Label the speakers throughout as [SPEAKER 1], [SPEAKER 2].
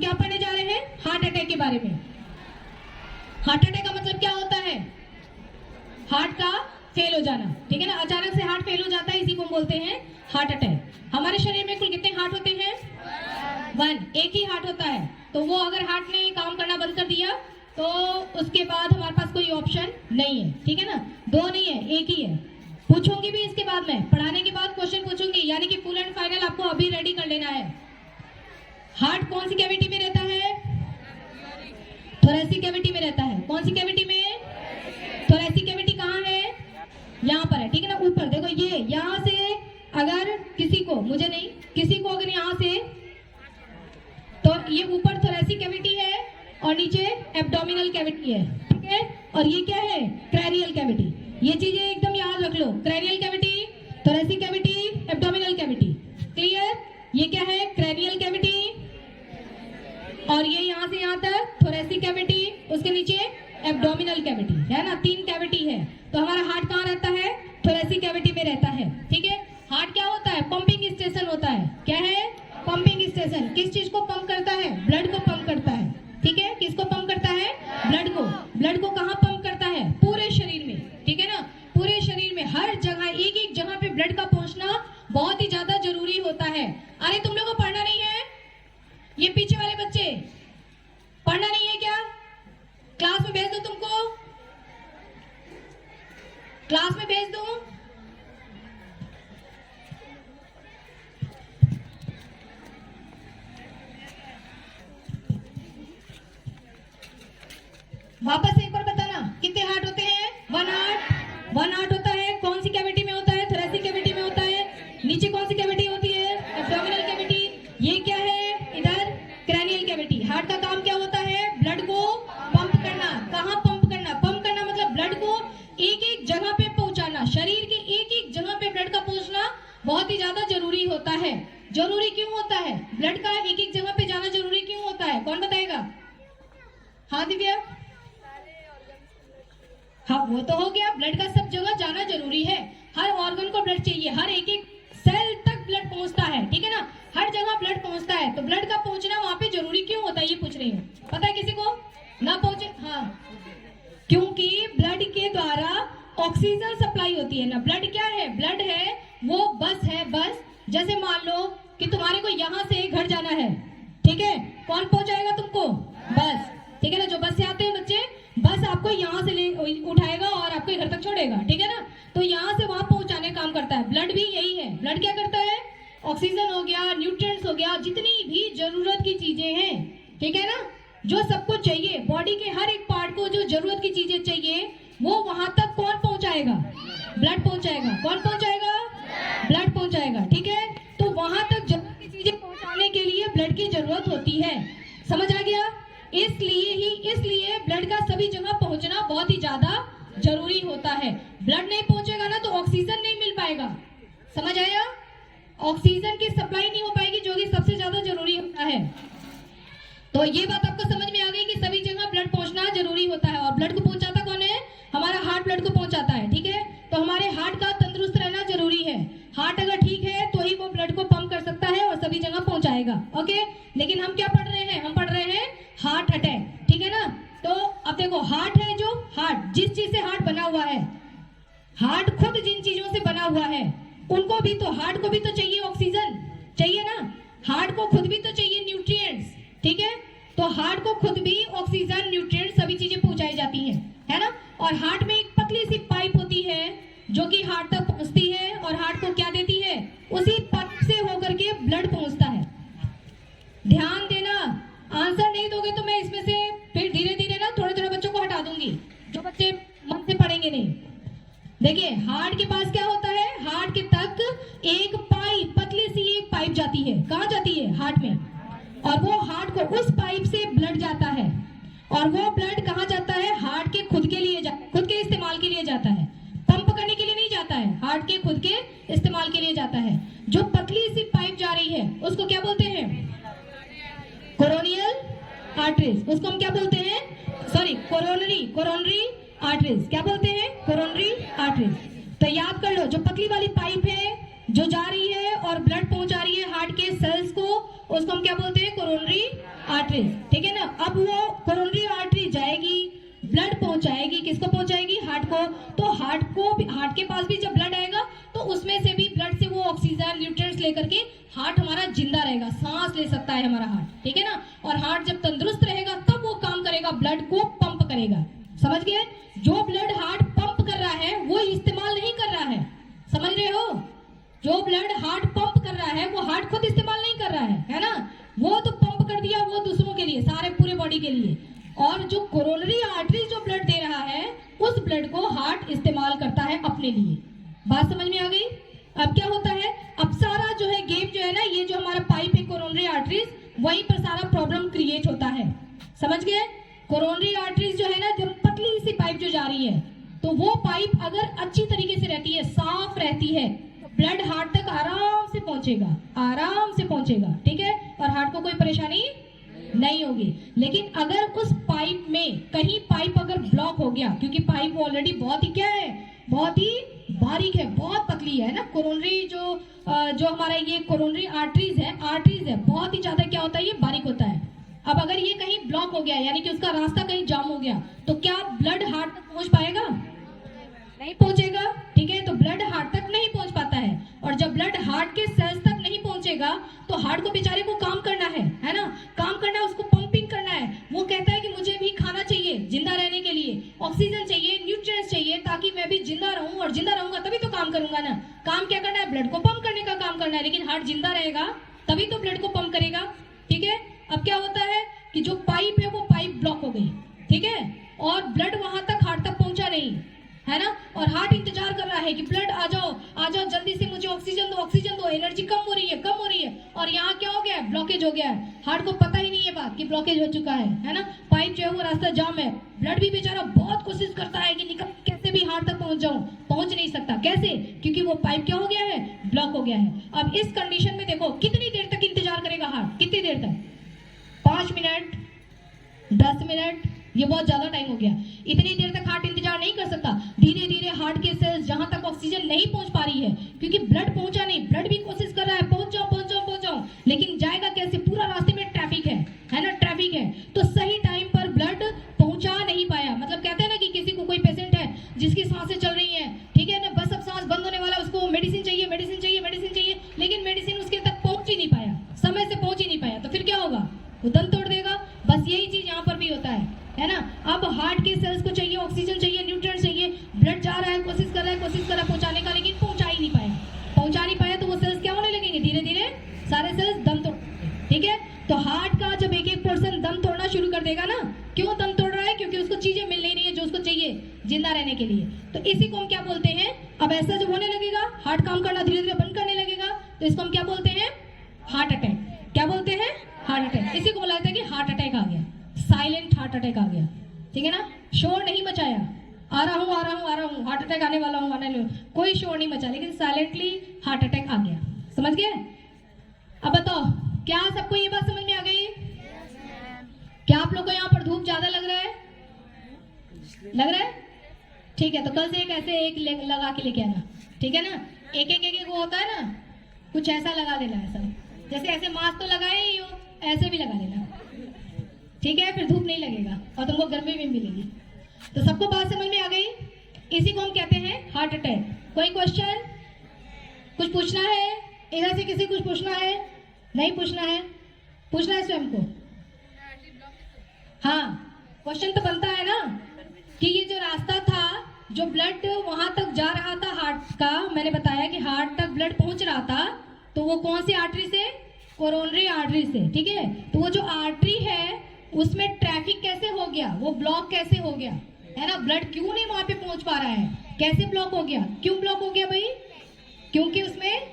[SPEAKER 1] क्या पढ़ने जा रहे हैं? हार्ट अटैक के बारे में। हार्ट अटैक का मतलब क्या होता है? हार्ट का फेल हो जाना, ठीक है ना। अचानक से हार्ट फेल हो जाता है, इसी को हम बोलते हैं हार्ट अटैक। हमारे शरीर में कुल कितने हार्ट होते हैं? 1, एक ही हार्ट होता है। तो वो अगर हार्ट ने काम करना बंद कर दिया तो उसके बाद हमारे पास कोई ऑप्शन नहीं है, ठीक है ना। 2 नहीं है, एक ही है। पूछूंगी भी इसके बाद में, पढ़ाने के बाद क्वेश्चन पूछूंगी, यानी कि फुल एंड फाइनल आपको अभी रेडी कर लेना है। हार्ट कौन सी कैविटी में रहता है? थोरेसिक कैविटी में रहता है। कौन सी कैविटी में? थोरेसिक कैविटी कहाँ है? यहाँ पर है, ठीक है ना, ऊपर। देखो ये यहाँ से अगर किसी को, मुझे नहीं, किसी को अगर यहाँ से, तो ये ऊपर थोरेसिक कैविटी है और नीचे एब्डोमिनल कैविटी है, ठीक है। और ये क्या है? Cranial cavity. ये चीजें एकदम याद रख लो। Cranial cavity, thoracic cavity, abdominal cavity. Clear? ये क्या है? Cranial cavity. और ये यहाँ से यहाँ तक थोरेसिक कैविटी, उसके नीचे एब्डोमिनल कैविटी, है ना। 3 कैविटी है। तो हमारा हार्ट कहाँ रहता है? थोरेसिक कैविटी में रहता है, ठीक है। हार्ट क्या होता है? पंपिंग स्टेशन होता है। क्या है? Pumping station. किस चीज को पंप करता है? ब्लड को पंप करता है, ठीक है। किसको पंप करता है? ब्लड को। ब्लड को कहाँ पंप करता है? पूरे शरीर में, ठीक है ना। पूरे शरीर में हर जगह, एक एक जगह पे ब्लड का पहुंचना बहुत ही ज्यादा जरूरी होता है। अरे तुम लोगों को पढ़ना नहीं है? ये पीछे वाले बच्चे पढ़ना नहीं है क्या? क्लास में भेज दो तुमको, क्लास में भेज दो। वापस एक बार बताना, कितने हार्ट होते हैं? 1 हार्ट। 1 हार्ट होता है। कौन सी कैविटी में होता है? थोरेसिक कैविटी में होता है। नीचे कौन सी कैविटी होती है? Abdominal cavity. ये क्या है? इधर क्रैनियल कैविटी। हार्ट का काम क्या होता है? ब्लड को पंप करना। कहाँ पंप करना? पंप करना मतलब ब्लड को एक एक जगह पे पहुंचाना। शरीर के एक एक जगह पे ब्लड का पहुंचना बहुत ही ज्यादा जरूरी होता है। जरूरी क्यों होता है? ब्लड का एक एक जगह पे जाना जरूरी क्यों होता है? कौन बताएगा? हाँ दिव्या? हाँ, वो तो हो गया। ब्लड का सब जगह जाना जरूरी है। हर ऑर्गन को ब्लड चाहिए, हर एक एक सेल तक ब्लड पहुंचता है, ठीक है ना। हर जगह ब्लड पहुंचता है। तो ब्लड का पहुंचना वहां पे जरूरी क्यों होता है, ये पूछ रही हूँ। पता है किसी को? ना पहुंचे? हाँ, क्योंकि ब्लड के द्वारा ऑक्सीजन सप्लाई होती है ना। ब्लड क्या है? ब्लड है वो बस है, बस। जैसे मान लो कि तुम्हारे को यहाँ से घर जाना है, ठीक है। कौन पहुंचाएगा तुमको? बस, ठीक है ना। जो बस से आते हैं बच्चे, बस आपको यहाँ से ले उठाएगा और आपके घर तक छोड़ेगा, ठीक है ना। तो यहाँ से वहां पहुंचाने काम करता है। ब्लड भी यही है। ब्लड क्या करता है? ऑक्सीजन हो गया, न्यूट्रिएंट्स हो गया, जितनी भी जरूरत की चीजें हैं, ठीक है ना, जो सबको चाहिए, बॉडी के हर एक पार्ट को जो जरूरत की चीजें चाहिए, वो वहां तक कौन पहुंचाएगा? ब्लड पहुंचाएगा। कौन पहुंचाएगा? ब्लड पहुंचाएगा, ठीक है। तो वहां तक जरूरत की चीजें पहुंचाने के लिए ब्लड की जरूरत होती है। समझ आ गया? इसलिए ब्लड का सभी जगह पहुंचना बहुत ही ज्यादा जरूरी होता है। ब्लड नहीं पहुंचेगा ना तो ऑक्सीजन नहीं मिल पाएगा। समझ आया? ऑक्सीजन की सप्लाई नहीं हो पाएगी, जो कि सबसे ज्यादा जरूरी होता है। तो ये बात आपको समझ में आ गई कि सभी जगह ब्लड पहुंचना जरूरी होता है। और ब्लड को पहुंचाता कौन है? हमारा हार्ट ब्लड को पहुंचाता है, ठीक है। तो हमारे हार्ट का तंदुरुस्त रहना जरूरी है। हार्ट अगर ठीक है तो ही वो ब्लड को पंप कर सकता है और सभी जगह पहुंचाएगा, ओके। लेकिन हम क्या पढ़ रहे हैं? हम पढ़ रहे हैं हार्ट अटैक, ठीक है ना। तो अब देखो, हार्ट है जो, हार्ट जिस चीज से हार्ट बना हुआ है, हार्ट खुद जिन चीजों से बना हुआ है, उनको भी तो, हार्ट को भी तो चाहिए ऑक्सीजन, चाहिए ना। हार्ट को खुद भी तो चाहिए न्यूट्रिएंट्स, ठीक है। तो हार्ट को खुद भी ऑक्सीजन, न्यूट्रिएंट्स, सभी चीजें पहुंचाई जाती हैं, है ना। और हार्ट में एक पतली सी पाइप होती है जो कि हार्ट तक पहुंचती है और हार्ट को क्या देती है? उसी पाइप से होकर के ब्लड पहुंचता है। ध्यान देना, आंसर नहीं दोगे तो मैं इसमें से फिर धीरे धीरे ना थोड़े थोड़े बच्चों को हटा दूंगी, जो बच्चे मन से पढ़ेंगे नहीं। देखिए, हार्ट के पास क्या होता है? हार्ट के तक एक पाइप, पतली सी एक पाइप जाती है। कहाँ जाती है? हार्ट में। और वो हार्ट को, उस पाइप से ब्लड जाता है। और वो ब्लड कहाँ जाता है? हार्ट के खुद के लिए, खुद के इस्तेमाल के लिए जाता है। पंप करने के लिए नहीं जाता है, हार्ट के खुद के इस्तेमाल के लिए जाता है। जो पतली सी पाइप जा रही है उसको क्या बोलते हैं? कोरोनियल आर्टरीज। उसको हम क्या बोलते हैं? Sorry, coronary arteries. क्या बोलते हैं? Coronary arteries. तो याद कर लो, जो पतली वाली पाइप है जो जा रही है और ब्लड पहुंचा रही है हार्ट के सेल्स को, उसको हम क्या बोलते हैं? कोरोनरी आर्टरीज, ठीक है ना। अब वो कोरोनरी आर्टरी जाएगी, ब्लड पहुंचाएगी, किसको पहुंचाएगी? हार्ट को। तो हार्ट के पास भी जब ब्लड आएगा तो उसमें से भी ब्लड से वो ऑक्सीजन न्यूट्रिएंट्स लेकर के हार्ट हमारा जिंदा रहेगा, सांस ले सकता है हमारा हार्ट, ठीक है ना। और हार्ट जब तंदुरुस्त रहेगा तब वो काम करेगा, ब्लड को पंप करेगा। समझ गए? जो ब्लड हार्ट पंप कर रहा है वो इस्तेमाल नहीं कर रहा है, समझ रहे हो? जो ब्लड हार्ट पंप कर रहा है वो हार्ट खुद इस्तेमाल नहीं कर रहा है ना। वो तो पंप कर दिया वो दूसरों के लिए, सारे पूरे बॉडी के लिए। और जो कोरोनरी आर्टरी जो ब्लड दे रहा है उस ब्लड को हार्ट इस्तेमाल करता है अपने लिए। बात समझ में आ गई? अब क्या होता है, अब सारा जो है गेम जो है ना, ये जो हमारा पाइप है कोरोनरी आर्टरीज, वहीं पर सारा प्रॉब्लम क्रिएट होता है। समझ गए? कोरोनरी आर्टरीज जो है ना, जब पतली सी पाइप जो जा रही है, तो वो पाइप अगर अच्छी तरीके से रहती है, साफ रहती है, ब्लड हार्ट तक आराम से पहुंचेगा, आराम से पहुंचेगा, ठीक है। और हार्ट को कोई परेशानी नहीं होगी। लेकिन अगर उस पाइप में कहीं पाइप अगर ब्लॉक हो गया, क्योंकि पाइप ऑलरेडी बहुत ही क्या है, बहुत ही बारीक है, बहुत पतली है ना। कोरोनरी जो हमारा ये कोरोनरी आर्टरीज है बहुत ही ज्यादा क्या होता है, ये बारीक होता है। अब अगर ये कहीं ब्लॉक हो गया, यानी कि उसका रास्ता कहीं जाम हो गया, तो क्या ब्लड हार्ट तक पहुंच पाएगा? नहीं पहुंचेगा, ठीक है। तो ब्लड हार्ट तक नहीं पहुंच पाता है, और जब ब्लड हार्ट के सेल्स तक नहीं पहुंचेगा तो हार्ट को बेचारे को काम करना है ना, काम करना है, उसको पंपिंग करना है। वो कहता है कि मुझे भी खाना चाहिए जिंदा रहने के लिए, ऑक्सीजन चाहिए, न्यूट्रिएंट्स चाहिए, ताकि मैं भी जिंदा रहूं, और जिंदा रहूंगा तभी तो काम करूंगा ना। काम क्या करना है? ब्लड को पंप करने का काम करना है। लेकिन हार्ट जिंदा रहेगा तभी तो ब्लड को पंप करेगा, ठीक है। अब क्या होता है कि जो पाइप है वो पाइप ब्लॉक हो गई, ठीक है, और ब्लड वहां तक हार्ट तक पहुंचा नहीं, है ना। और हार्ट इंतजार कर रहा है कि ब्लड आ जाओ जल्दी से, मुझे ऑक्सीजन दो, एनर्जी कम हो रही है। और यहाँ क्या हो गया है? ब्लॉकेज हो गया है। हार्ट को पता ही नहीं है बात कि ब्लॉकेज हो चुका है ना। पाइप जो है वो रास्ता जाम है। ब्लड भी बेचारा बहुत कोशिश करता है कि निकल कैसे भी हार्ट तक पहुंच जाऊं, पहुंच नहीं सकता। कैसे? क्योंकि वो पाइप क्या हो गया है? ब्लॉक हो गया है। अब इस कंडीशन में देखो कितनी देर तक इंतजार करेगा हार्ट? कितनी देर तक? 5 मिनट, 10 मिनट, ये बहुत ज्यादा टाइम हो गया। इतनी देर तक हार्ट इंतजार नहीं कर सकता। धीरे धीरे हार्ट के सेल्स जहां तक ऑक्सीजन नहीं पहुंच पा रही है, क्योंकि ब्लड पहुंचा नहीं, ब्लड भी कोशिश कर रहा है पहुंच जाओ, लेकिन जाएगा कैसे? पूरा रास्ते में ट्रैफिक है ना, ट्रैफिक है। तो सही टाइम पर ब्लड पहुंचा नहीं पाया। मतलब कहते हैं ना कि किसी को, कोई पेशेंट है जिसकी सांसें चल रही है, ठीक है ना, बस अब सांस बंद होने वाला, उसको मेडिसिन चाहिए, लेकिन मेडिसिन उसके तक पहुंच ही नहीं पाया, समय से पहुंच ही नहीं पाया, तो फिर क्या होगा? वो दम तोड़ देगा। बस यही चीज यहाँ पर भी होता है ना। अब हार्ट के सेल्स को चाहिए, ऑक्सीजन चाहिए, न्यूट्रिएंट्स चाहिए, ब्लड जा रहा है, कोशिश कर रहा है पहुंचाने का, लेकिन पहुंचा नहीं पाया। तो वो सेल्स क्या होने लगेंगे? धीरे धीरे सारे सेल्स दम तोड़, ठीक है। तो हार्ट का जब एक पर्सन दम तोड़ना शुरू कर देगा ना, क्यों दम तोड़ रहा है? क्योंकि उसको चीजें मिल नहीं रही है जो उसको चाहिए जिंदा रहने के लिए। तो इसी को हम क्या बोलते हैं? अब ऐसा जब होने लगेगा, हार्ट काम करना धीरे धीरे बंद करने लगेगा, तो इसको हम क्या बोलते हैं? Heart attack. क्या बोलते हैं? Heart attack. इसी को बोला जाता है कि हार्ट अटैक आ गया, साइलेंट हार्ट अटैक आ गया, ठीक है ना। शोर नहीं मचाया, आ रहा हूँ, हार्ट अटैक आने वाला हूँ, कोई शोर नहीं मचा, लेकिन साइलेंटली हार्ट अटैक आ गया। समझ गए? अब बताओ, क्या सबको ये बात समझ में आ गई? क्या आप लोग को यहाँ पर धूप ज्यादा लग रहा है? ठीक है, तो कल से एक लगा के लेके आना, ठीक है ना। एक वो होता है ना, कुछ ऐसा लगा देना, ऐसा जैसे ऐसे मास्क तो लगाए ही हो, ऐसे भी लगा देना, ठीक है। फिर धूप नहीं लगेगा और तुमको गर्मी भी मिलेगी। तो सबको बात समझ में आ गई? इसी को हम कहते हैं हार्ट अटैक। कोई क्वेश्चन? कुछ पूछना है? इधर से किसी कुछ पूछना है? नहीं पूछना है? पूछना है स्वयं को? हाँ, क्वेश्चन तो बनता है ना कि ये जो रास्ता था, जो ब्लड वहां तक जा रहा था हार्ट का, मैंने बताया कि हार्ट तक ब्लड पहुंच रहा था, तो वो कौन सी आर्टरी से? कोरोनरी आर्टरी से, ठीक है। तो वो जो आर्टरी है उसमें ट्रैफिक कैसे हो गया? वो ब्लॉक कैसे हो गया, है ना। ब्लड क्यों नहीं वहां पे पहुंच पा रहा है? कैसे ब्लॉक हो गया? क्यों ब्लॉक हो गया भाई? क्योंकि उसमें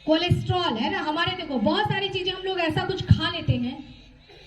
[SPEAKER 1] कोलेस्ट्रॉल है ना। हमारे देखो बहुत सारी चीजें हम लोग ऐसा कुछ खा लेते हैं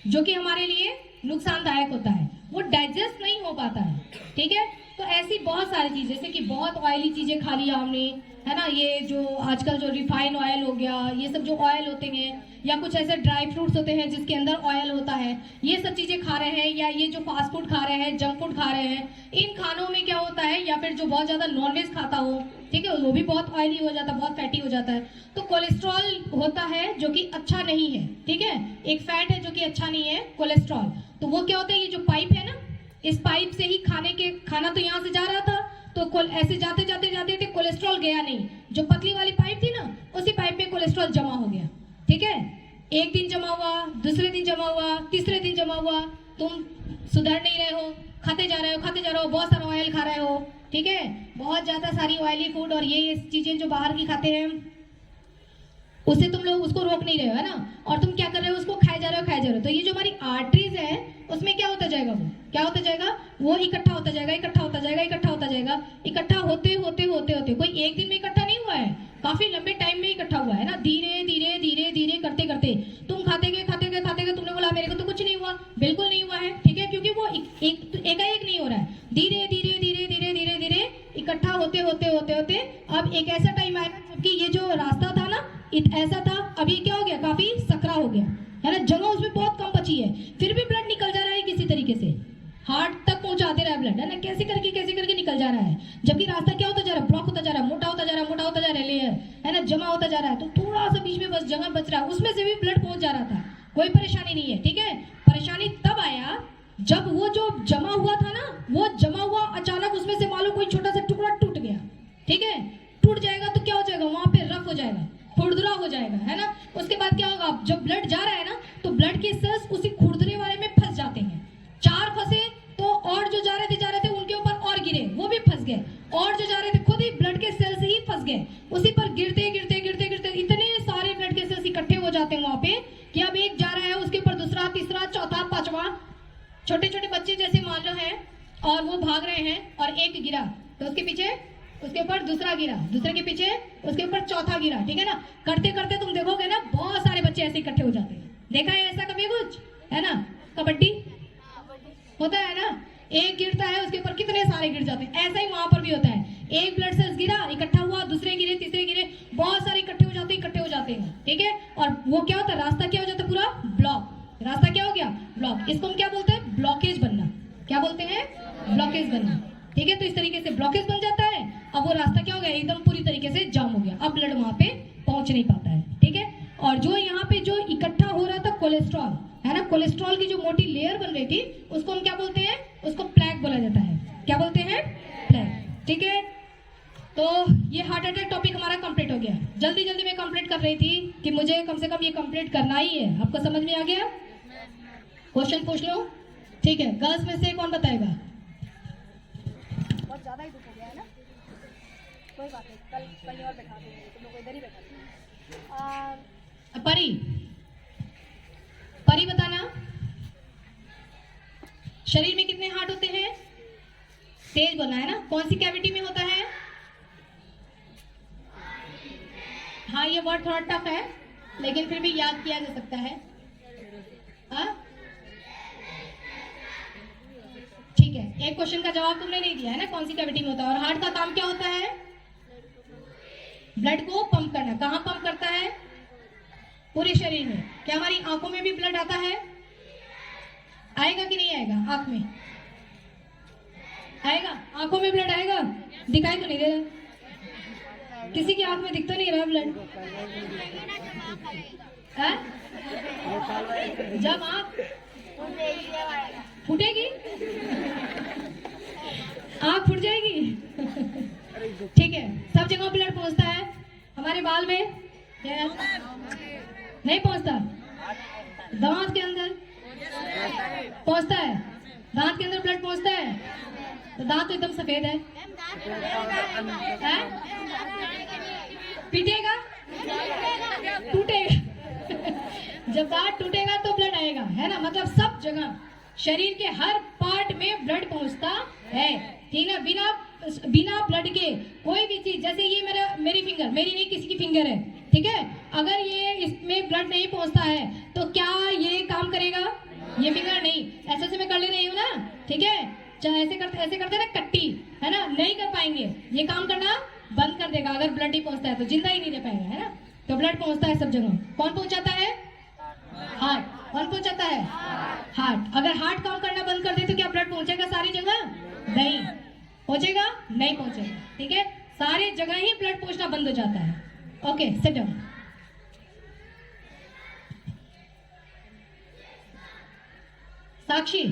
[SPEAKER 1] जो कि हमारे लिए नुकसानदायक होता है, वो डाइजेस्ट नहीं हो पाता है, ठीक है। तो ऐसी बहुत सारी चीजें, जैसे कि बहुत ऑयली चीजें खा ली आपने, है ना, ये जो आजकल जो रिफाइन ऑयल हो गया, ये सब जो ऑयल होते हैं, या कुछ ऐसे ड्राई फ्रूट्स होते हैं जिसके अंदर ऑयल होता है, ये सब चीजें खा रहे हैं, या ये जो फास्ट फूड खा रहे हैं, जंक फूड खा रहे हैं, इन खानों में क्या होता है, या फिर जो बहुत ज्यादा नॉनवेज खाता हो, ठीक है, वो भी बहुत ऑयली हो जाता है, बहुत फैटी हो जाता है। तो कोलेस्ट्रॉल होता है जो कि अच्छा नहीं है, ठीक है, एक फैट है जो कि अच्छा नहीं है, कोलेस्ट्रॉल। तो वो क्या होता है, ये जो पाइप है ना, इस पाइप से ही खाना तो यहाँ से जा रहा था, तो ऐसे जाते जाते जाते थे, कोलेस्ट्रॉल गया नहीं, जो पतली वाली पाइप थी ना, उसी पाइप में कोलेस्ट्रॉल जमा हो गया, ठीक है, एक दिन जमा हुआ, दूसरे दिन जमा हुआ, तीसरे दिन जमा हुआ, तुम सुधर नहीं रहे हो, खाते जा रहे हो, बहुत सारा ऑयल खा रहे हो, ठीक है, बहुत ज्यादा सारी ऑयली फूड और ये चीजें जो बाहर की खाते हैं, उससे तुम लोग उसको रोक नहीं रहे हो, है ना, और तुम क्या कर रहे हो, उसको खाए जा रहे हो। तो ये जो हमारी आर्टरीज है, उसमें क्या होता जाएगा, वो क्या होता जाएगा, वो इकट्ठा होता जाएगा, इकट्ठा होते कोई एक दिन में इकट्ठा नहीं हुआ है, काफी लंबे टाइम में इकट्ठा हुआ है ना, धीरे धीरे करते तुम खाते गए, तुमने बोला मेरे को तो कुछ नहीं हुआ, बिल्कुल नहीं हुआ है, ठीक है, क्योंकि वो एकाएक नहीं हो रहा है, धीरे धीरे इकट्ठा होते अब एक ऐसा टाइम आएगा जबकि ये जो रास्ता था ना, ऐसा था, अभी क्या हो गया, काफी सकरा हो गया, है ना, जगह उसमें बहुत कम बची है, फिर भी ब्लड निकल जा रहा है किसी तरीके से, हार्ट तक पहुंचाते रहा ब्लड, है ना, कैसे करके निकल जा रहा है, जबकि रास्ता क्या होता जा रहा है, ब्लॉक होता जा रहा है, मोटा होता जा रहा है लेयर, है ना, जमा होता जा रहा है, तो थोड़ा सा बीच में बस जगह बच रहा है, उसमें से भी ब्लड पहुंच जा रहा था, कोई परेशानी नहीं है, ठीक है। परेशानी तब आया जब वो जो जमा हुआ था ना, वो जमा हुआ अचानक उसमें से मालूम कोई छोटा सा टुकड़ा टूट गया, ठीक है, टूट जाएगा तो क्या हो जाएगा, वहां पे रफ हो जाएगा, खुरदुरा हो जाएगा, है ना, उसके बाद क्या होगा, जब ब्लड जा रहा है ना, तो ब्लड के सेल्स उसी खुरदुरे वाले में फंस जाते हैं, 4 फंसे तो और जो जा रहे थे उनके ऊपर और गिरे, वो भी फंस गए, और जो जा रहे थे खुद ही ब्लड के सेल्स ही फंस गए, उसी पर गिरते इतने सारे ब्लड के सेल्स इकट्ठे हो जाते हैं वहां पे कि अब एक जा रहा है, उसके ऊपर दूसरा, तीसरा, चौथा, पांचवा, छोटे बच्चे जैसे मान लो हैं, और वो भाग रहे हैं, और एक गिरा तो उसके पीछे उसके ऊपर दूसरा गिरा, दूसरे के पीछे उसके ऊपर चौथा गिरा, ठीक है ना, करते तुम देखोगे ना, बहुत सारे बच्चे ऐसे इकट्ठे हो जाते हैं, देखा है ऐसा कभी कुछ, है ना, कबड्डी होता है ना, एक गिरता है उसके ऊपर कितने सारे गिर जाते हैं, ऐसा ही वहां पर भी होता है, एक ब्लड सेल्स गिरा, इकट्ठा हुआ, दूसरे गिरे, तीसरे गिरे, बहुत सारे इकट्ठे हो जाते हैं, ठीक है, और वो क्या होता है, रास्ता क्या हो जाता है, पूरा ब्लॉक, रास्ता क्या हो गया, ब्लॉक, इसको हम क्या बोलते हैं, ब्लॉकेज बनना, क्या बोलते हैं, ब्लॉकेज बनना, ठीक है, तो इस तरीके से ब्लॉकेज बन जाता है, अब वो रास्ता क्या हो गया, एकदम पूरी तरीके से जाम हो गया, अब ब्लड वहां पे पहुंच नहीं पाता है, ठीक है, और जो यहाँ पे जो इकट्ठा हो रहा था कोलेस्ट्रॉल, है ना, कोलेस्ट्रॉल की जो मोटी लेयर बन रही थी, उसको हम क्या बोलते हैं, उसको प्लेक बोला जाता है, क्या बोलते हैं, प्लेक, ठीक है। तो ये हार्ट अटैक टॉपिक हमारा कंप्लीट हो गया, जल्दी में कंप्लीट कर रही थी कि मुझे कम से कम ये कंप्लीट करना ही है, आपको समझ में आ गया, क्वेश्चन पूछ लो, ठीक है, गर्ल्स में से कौन बताएगा,
[SPEAKER 2] बहुत ज्यादा ही दुख हो गया है ना, कोई बात नहीं, कल कहीं और बैठा देंगे, तुम लोग इधर ही बैठा देंगे।
[SPEAKER 1] परी बताना, शरीर में कितने हार्ट होते हैं, तेज बोलना है ना, कौन सी कैविटी में होता है, हाँ ये वर्ड थोड़ा टफ है लेकिन फिर भी याद किया जा सकता है, हाँ ठीक है, एक क्वेश्चन का जवाब तुमने नहीं दिया है ना, कौन सी कैविटी में होता है, और हार्ट का काम क्या होता है, ब्लड को पंप करना, कहाँ पंप करता है, पूरे शरीर में, क्या हमारी आंखों में भी ब्लड आता है, आएगा कि नहीं आएगा, आंख में आएगा, आंखों में ब्लड आएगा, दिखाई तो नहीं दे रहा, किसी की आंख में दिख तो नहीं रहा ब्लड, जब आंख फूटेगी, आंख फूट जाएगी, ठीक है, सब जगह ब्लड पहुंचता है, हमारे बाल में नहीं पहुंचता, दांत के अंदर पहुंचता है, दांत के अंदर ब्लड पहुंचता है, तो दांत तो एकदम सफेद है, पीटेगा, टूटेगा, जब दांत टूटेगा तो ब्लड आएगा, है ना, मतलब सब जगह शरीर के हर पार्ट में ब्लड पहुंचता है, ठीक है, बिना ब्लड के कोई भी चीज, जैसे ये मेरी फिंगर, मेरी नहीं किसी की फिंगर है, ठीक है, अगर ये इसमें ब्लड नहीं पहुंचता है तो क्या ये काम करेगा, ये फिंगर नहीं, ऐसे मैं कर ले रही हूँ ना, ठीक है, ऐसे करते ना कट्टी, है ना, नहीं कर पाएंगे, ये काम करना बंद कर देगा। अगर ब्लड ही पहुंचता है तो जिंदा ही नहीं रह पाएगा, है ना। तो ब्लड पहुंचता है सब जगह। कौन पहुंचाता है? हार्ट। कौन पहुंचाता है? हार्ट। अगर हार्ट काम करना बंद कर दे तो क्या ब्लड पहुंचेगा सारी जगह? नहीं पहुंचेगा, नहीं पहुंचेगा, ठीक है। सारी जगह ही ब्लड पहुंचना बंद हो जाता है। Okay, sit down. साक्षी,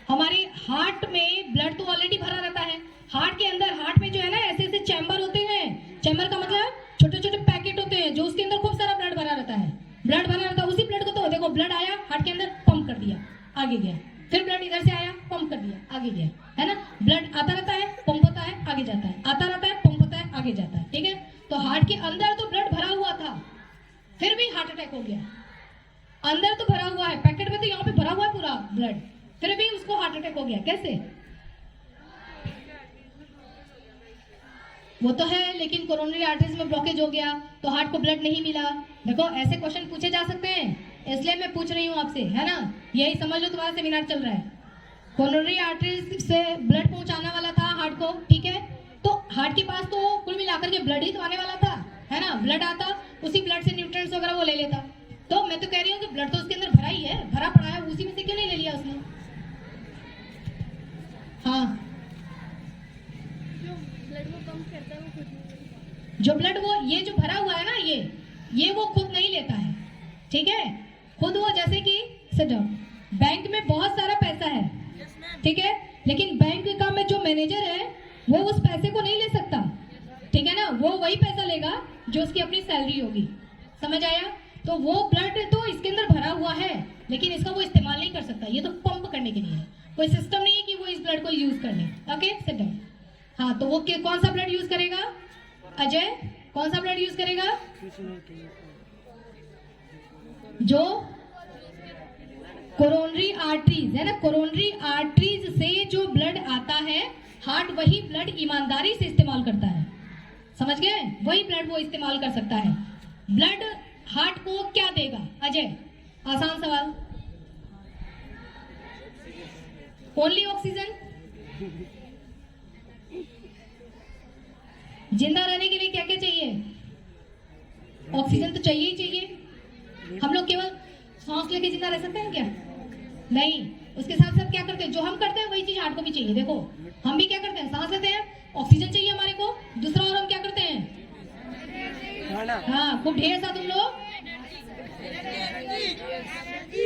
[SPEAKER 1] हमारे हार्ट में ब्लड तो ऑलरेडी भरा रहता है। हार्ट के अंदर, हार्ट में जो है ना ऐसे ऐसे चैम्बर होते हैं। चैम्बर का मतलब छोटे छोटे पैकेट होते हैं जो उसके अंदर खूब सारा ब्लड भरा रहता है। ब्लड भरा रहता है, उसी ब्लड को तो देखो, ब्लड आया हार्ट के अंदर, पंप कर दिया, आगे गया। फिर ब्लड इधर से आया, पंप कर दिया, आगे गया, है ना। ब्लड आता रहता है, पंप होता है, आगे जाता है, आता रहता है, पंप होता है, आगे जाता है, ठीक है। तो हार्ट के अंदर तो ब्लड भरा हुआ था, फिर भी हार्ट अटैक हो गया। अंदर तो भरा हुआ है, पैकेट में तो यहाँ पे भरा हुआ है पूरा ब्लड, फिर भी उसको हार्ट अटैक हो गया। कैसे? वो तो है, लेकिन कोरोनरी आर्टरीज में ब्लॉकेज हो गया तो हार्ट को ब्लड नहीं मिला। देखो ऐसे क्वेश्चन पूछे जा सकते हैं, इसलिए मैं पूछ रही हूँ आपसे, है ना। यही समझ लो तुम्हारा सेमिनार चल रहा है। कोरोनरी आर्टरीज से ब्लड पहुंचाने वाला था हार्ट को, ठीक है। तो हार्ट के पास तो कुल मिलाकर के ब्लड ही तो आने वाला था, है ना। ब्लड आता, उसी ब्लड से न्यूट्रिएंट्स वगैरह वो ले लेता। तो मैं तो कह रही हूँ कि ब्लड तो उसके अंदर भरा ही है, भरा पड़ा है, उसी में से क्यों नहीं ले लिया उसने? हाँ,
[SPEAKER 2] जो ब्लड को पंप करता है वो खुद नहीं।
[SPEAKER 1] जो ब्लड वो ये जो भरा हुआ है ना, ये वो खुद नहीं लेता है, ठीक है। खुद वो जैसे कि सजो बैंक में बहुत सारा पैसा है, ठीक है, लेकिन बैंक का में जो मैनेजर है वो उस पैसे को नहीं ले सकता, ठीक है ना। वो वही पैसा लेगा जो उसकी अपनी सैलरी होगी, समझ आया। तो वो ब्लड तो इसके अंदर भरा हुआ है, लेकिन इसका वो इस्तेमाल नहीं कर सकता, ये तो पंप करने के लिए है। कोई सिस्टम नहीं है कि वो इस ब्लड को यूज कर ले। Okay, sit down. हाँ, तो वो कौन सा ब्लड यूज करेगा? अजय, कौन सा ब्लड यूज करेगा? जो कोरोनरी आर्टरीज है ना, कोरोनरी आर्टरीज से जो ब्लड आता है, हार्ट वही ब्लड ईमानदारी से इस्तेमाल करता है, समझ गए। वही ब्लड वो इस्तेमाल कर सकता है। ब्लड हार्ट को क्या देगा? अजय, आसान सवाल। Only oxygen. जिंदा रहने के लिए क्या क्या चाहिए? ऑक्सीजन तो चाहिए ही चाहिए। हम लोग केवल सांस लेके जिंदा रह सकते हैं क्या? नहीं, उसके साथ साथ क्या करते हैं? जो हम करते हैं वही चीज हार्ट को भी चाहिए। देखो हम भी क्या करते हैं, सांस लेते हैं, ऑक्सीजन चाहिए हमारे को। दूसरा और हम क्या करते हैं? हाँ, खूब ढेर सा तुम लोग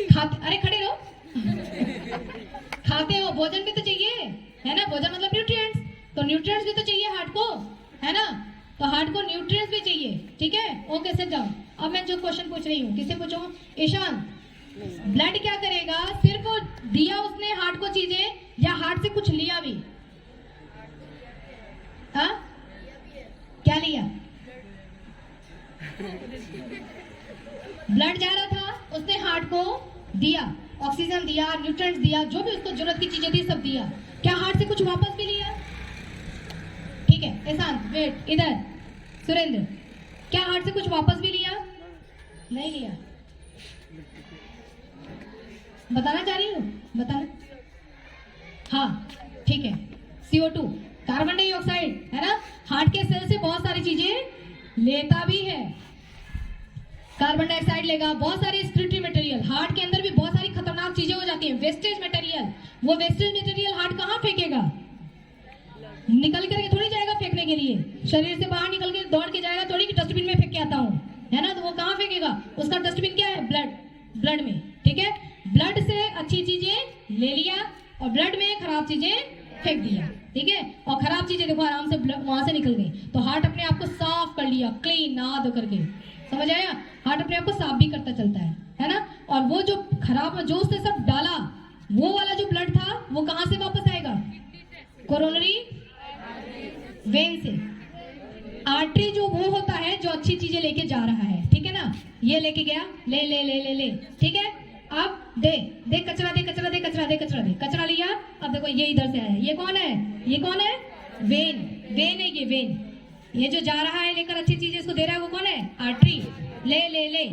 [SPEAKER 1] खाते, अरे खड़े रहो खाते हो, भोजन भी तो चाहिए, है ना। भोजन मतलब न्यूट्रिएंट्स, तो न्यूट्रिएंट्स भी तो चाहिए हार्ट को, है ना। तो हार्ट को न्यूट्रिएंट्स भी चाहिए, ठीक है। Okay, sit down. अब मैं जो क्वेश्चन पूछ रही हूँ, किससे पूछूं? ईशान, ब्लड क्या करेगा? सिर्फ दिया उसने हार्ट को चीजें, या हार्ट से कुछ लिया भी? हाँ, क्या लिया? ब्लड जा रहा था, उसने हार्ट को दिया, ऑक्सीजन दिया, न्यूट्रिएंट्स दिया, जो भी उसको जरूरत की चीजें थी सब दिया। क्या हार्ट से कुछ वापस भी लिया? ठीक है, एहसान वेट, इधर सुरेंद्र, क्या हार्ट से कुछ वापस भी लिया? नहीं लिया। बताना चाह रही हूँ? बताना। हाँ, ठीक है। CO2 कार्बन डाइऑक्साइड, है ना। हार्ट के सेल से बहुत सारी चीजें लेता भी है। कार्बन डाइऑक्साइड लेगा, बहुत सारी एक्सक्रीटरी मटेरियल। हार्ट के अंदर भी बहुत सारी खतरनाक चीजें हो जाती हैं, वेस्टेज मटेरियल। वो वेस्टेज मटेरियल हार्ट कहाँ फेंकेगा? निकल करके थोड़ी जाएगा फेंकने के लिए, शरीर से बाहर निकल के दौड़ के जाएगा थोड़ी कि डस्टबिन में फेंक के आता हूँ, है ना। तो वो कहाँ फेंकेगा? उसका डस्टबिन क्या है? ब्लड में, ठीक है। ब्लड से अच्छी चीजें ले लिया और ब्लड में खराब चीजें फेंक दिया, ठीक है। और खराब चीजें देखो आराम से वहां से निकल गई, तो हार्ट अपने आप को साफ कर लिया, क्लीन नहा धो करके, समझ आया। हार्ट अपने आप को साफ भी करता चलता है ना। और वो जो खराब जो उसने सब डाला, वो वाला जो ब्लड था वो कहां से वापस आएगा? कोरोनरी वेन से। आर्टरी जो वो होता है जो अच्छी चीजें लेके जा रहा है, ठीक है ना। ये लेके गया, ले ले ले ले ले, ठीक है। अब दे दे कचरा, दे कचरा, दे कचरा, दे कचरा, दे कचरा लिया। अब देखो ये इधर से आया, ये कौन है? ये कौन है? वेन, वेन है ये वेन। ये जो जा रहा है लेकर अच्छी चीजें इसको दे रहा है वो कौन है? आर्टरी। ले ले ले,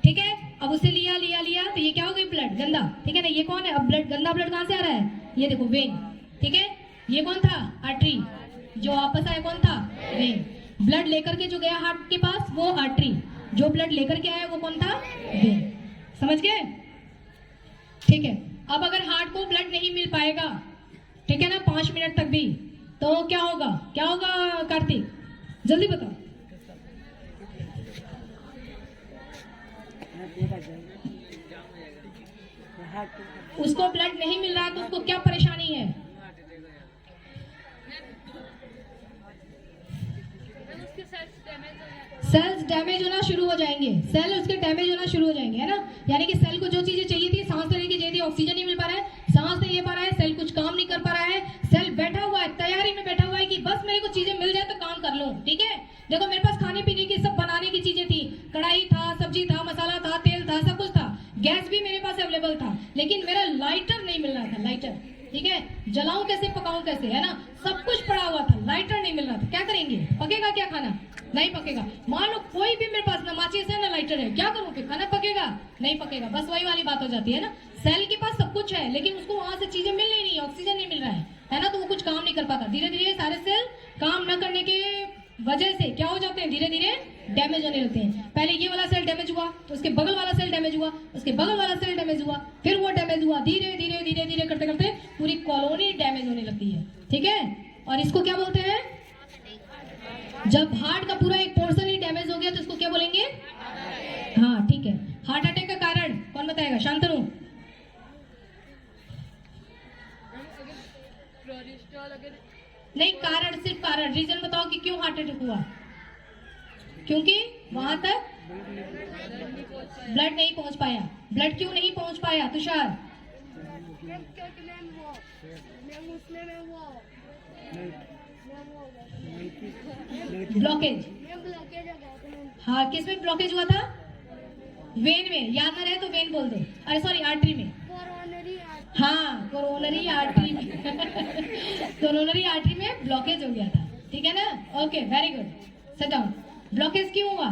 [SPEAKER 1] ठीक है। अब उसे लिया लिया लिया, तो ये क्या हो गई? ब्लड गंदा, ठीक है ना। ये कौन है? अब ब्लड गंदा, ब्लड कहाँ से आ रहा है? ये देखो वेन, ठीक है। ये कौन था? आर्टरी। जो वापस आया कौन था? वेन। ब्लड लेकर के जो गया हार्ट के पास वो आर्टरी, जो ब्लड लेकर के आया वो कौन था? वेन। समझ गए? ठीक है। अब अगर हार्ट को ब्लड नहीं मिल पाएगा, ठीक है ना, 5 मिनट तक भी, तो क्या होगा? क्या होगा कार्तिक, जल्दी बताओ। उसको ब्लड नहीं मिल रहा है तो उसको क्या परेशानी है? सेल्स डैमेज होना शुरू हो जाएंगे, सेल उसके डैमेज होना शुरू हो जाएंगे, है ना। यानी कि सेल को जो चीजें चाहिए थी, सांस लेने की चाहिए थी, ऑक्सीजन नहीं मिल पा रहा है, सांस नहीं ले पा रहा है, सेल कुछ काम नहीं कर पा रहा है, सेल बैठा हुआ है, तैयारी में बैठा हुआ है कि बस मेरे को चीजें मिल जाए तो काम कर लूं। ठीक है, देखो मेरे पास खाने पीने की सब बनाने की चीजें थी, कढ़ाई था, सब्जी था, मसाला था, तेल था, सब कुछ था, गैस भी मेरे पास अवेलेबल था, लेकिन मेरा लाइटर नहीं मिल रहा था। लाइटर, ठीक है, जलाऊं कैसे, पकाऊं कैसे, है ना, सब कुछ पड़ा हुआ था, लाइटर नहीं मिल रहा था। क्या करेंगे? पकेगा क्या खाना? नहीं पकेगा। मान लो कोई भी मेरे पास ना माचिस है ना लाइटर है, क्या करूं फिर? खाना पकेगा? नहीं पकेगा। बस वही वाली बात हो जाती है ना, सेल के पास सब कुछ है लेकिन उसको वहां से चीजें मिल नहीं, ऑक्सीजन नहीं मिल रहा है ना, तो वो कुछ काम नहीं कर पाता। धीरे धीरे सारे सेल काम न करने के वजह से क्या हो जाते हैं? धीरे धीरे डैमेज होने लगते हैं। पहले ये वाला सेल डैमेज हुआ, तो उसके बगल वाला सेल डैमेज हुआ, उसके बगल वाला सेल डैमेज हुआ, फिर वो डैमेज हुआ, धीरे धीरे धीरे धीरे करते करते पूरी कॉलोनी डैमेज होने लगती है। ठीक है, और इसको क्या बोलते हैं? जब हार्ट का पूरा एक पोर्शन ही डैमेज हो गया तो इसको क्या बोलेंगे? हाँ ठीक है। हार्ट अटैक का कारण कौन बताएगा? शांतनु। नहीं, कारण, सिर्फ कारण, रीजन बताओ कि क्यों हार्ट अटैक हुआ। क्योंकि वहां तक ब्लड नहीं पहुंच पाया। ब्लड क्यों नहीं पहुंच पाया तुषार? ब्लॉकेज। हाँ, किस में ब्लॉकेज हुआ था? वेन में। याद ना रहे तो वेन बोल दो, अरे सॉरी आर्टरी में। हाँ, कोरोनरी आर्टरी में कोरोनरी आर्टरी में ब्लॉकेज हो गया था। ठीक है ना, okay, very good, set down. Blockage क्यों हुआ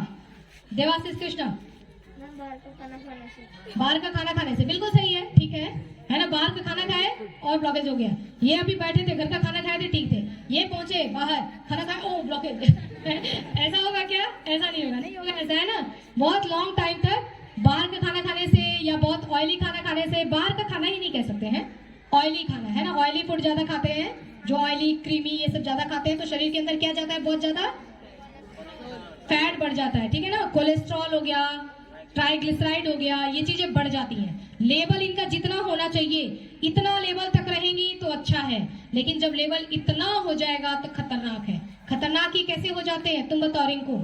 [SPEAKER 1] देवाशीष कृष्णा? बाहर का खाना खाने से। बिल्कुल सही है, ठीक है ना, बाहर का खाना खाए और ब्लॉकेज हो गया। ये अभी बैठे थे, घर का खाना खाए थे, ठीक थे, ये पहुंचे बाहर, खाना खाए, ओ ब्लॉकेज ऐसा होगा क्या? ऐसा नहीं होगा, नहीं होगा, ऐसा है ना। बहुत लॉन्ग टाइम तक बाहर का खाना खाने से या बहुत ऑयली खाना खाने से, बाहर का खाना ही नहीं कह सकते हैं, ऑयली खाना, है ना, ऑयली फूड ज्यादा खाते हैं, जो ऑयली क्रीमी ये सब ज्यादा खाते हैं तो शरीर के अंदर क्या जाता है? बहुत ज्यादा फैट बढ़ जाता है। ठीक है ना, कोलेस्ट्रॉल हो गया, ट्राइग्लिसराइड हो गया, ये चीजें बढ़ जाती हैं। लेवल इनका जितना होना चाहिए इतना लेवल तक रहेंगी तो अच्छा है, लेकिन जब लेवल इतना हो जाएगा तो खतरनाक है। खतरनाक ही कैसे हो जाते हैं तुम बताओ इनको?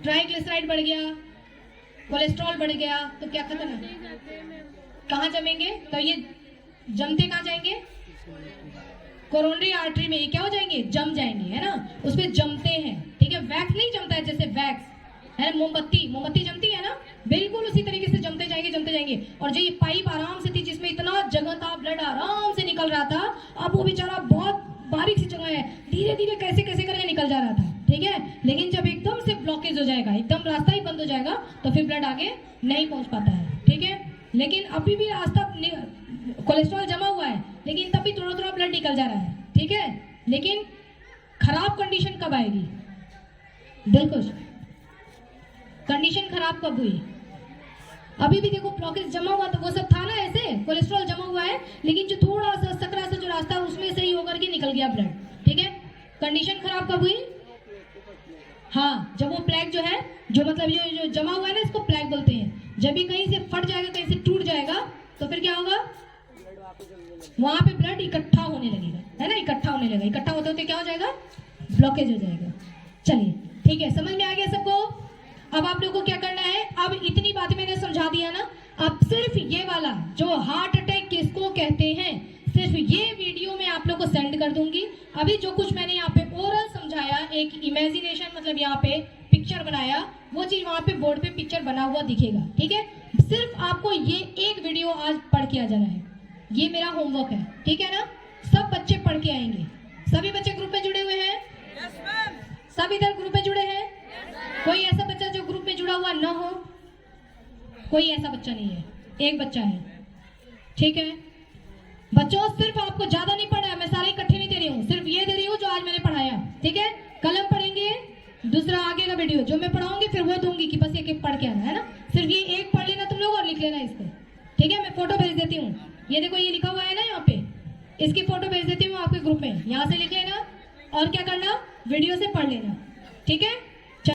[SPEAKER 1] ट्राइग्लिसराइड बढ़ गया, कोलेस्ट्रॉल बढ़ गया तो क्या खतरनाक? कहाँ जमेंगे? तो ये जमते कहाँ जाएंगे? कोरोनरी आर्टरी में। ये क्या हो जाएंगे? जम जाएंगे, है ना, उसमें जमते हैं। ठीक है, वैक्स नहीं जमता है, जैसे वैक्स है ना, मोमबत्ती जमती है ना, बिल्कुल उसी तरीके से जमते जाएंगे। और जो ये पाइप आराम से थी, जिसमें इतना जगह था, ब्लड आराम से निकल रहा था, अब वो बेचारा बहुत बारीक सी जगह है, धीरे धीरे कैसे करके निकल जा रहा था। ठीक है, लेकिन जब एकदम से ब्लॉकेज हो जाएगा, एकदम रास्ता ही बंद हो जाएगा, तो फिर ब्लड आगे नहीं पहुंच पाता है। ठीक है, लेकिन अभी भी रास्ता, कोलेस्ट्रॉल जमा हुआ है लेकिन तब भी थोड़ा ब्लड निकल जा रहा है। ठीक है, लेकिन खराब कंडीशन कब आएगी? बिल्कुल, कंडीशन खराब कब हुई? अभी भी देखो ब्लॉकेज जमा हुआ तो वो सब था ना, ऐसे कोलेस्ट्रॉल जमा हुआ है, लेकिन जो थोड़ा सा सकरा सा जो रास्ता है उसमें से ही होकर के निकल गया ब्लड। ठीक है, कंडीशन खराब कब हुई? हाँ, जब वो प्लेग जो है, जो मतलब जो जमा हुआ है ना, इसको प्लेग बोलते हैं। जब भी कहीं से फट जाएगा, कहीं से टूट जाएगा, तो फिर क्या होगा? वहां पे ब्लड इकट्ठा होने लगेगा, है ना, इकट्ठा होने लगेगा। इकट्ठा होते होते क्या हो जाएगा? ब्लॉकेज हो जाएगा। चलिए ठीक है, समझ में आ गया सबको? अब आप लोगों को क्या करना है? अब इतनी बातें मैंने समझा दिया ना, अब सिर्फ ये वाला जो हार्ट अटैक किसको कहते हैं, सिर्फ ये वीडियो में आप लोग को सेंड कर दूंगी। अभी जो कुछ मैंने यहाँ पे ओरल समझाया, एक इमेजिनेशन मतलब यहाँ पे पिक्चर बनाया, वो चीज वहाँ पे बोर्ड पे पिक्चर बना हुआ दिखेगा। ठीक है, सिर्फ आपको ये एक वीडियो आज पढ़ के आ जाना है, ये मेरा होमवर्क है। ठीक है ना, सब बच्चे पढ़ के आएंगे। सभी बच्चे ग्रुप में जुड़े हुए हैं? सब इधर ग्रुप में जुड़े हैं? कोई ऐसा बच्चा जो ग्रुप में जुड़ा हुआ न हो? कोई ऐसा बच्चा नहीं है, एक बच्चा है। ठीक है, बच्चों सिर्फ आपको ज्यादा नहीं पढ़ा है, मैं सारे इकट्ठे नहीं दे रही हूँ, सिर्फ ये दे रही हूँ जो आज मैंने पढ़ाया, ठीक है। कलम पढ़ेंगे, दूसरा आगे का वीडियो जो मैं पढ़ाऊंगी फिर वो दूंगी कि बस एक एक पढ़ के आना है ना। सिर्फ ये एक पढ़ लेना तुम लोग और लिख लेना इसको, ठीक है। मैं फोटो भेज देती हूँ, ये देखो ये लिखा हुआ है ना यहाँ पे, इसकी फोटो भेज देती हूँ आपके ग्रुप में, यहाँ से लिख लेना और क्या करना, वीडियो से पढ़ लेना, ठीक है।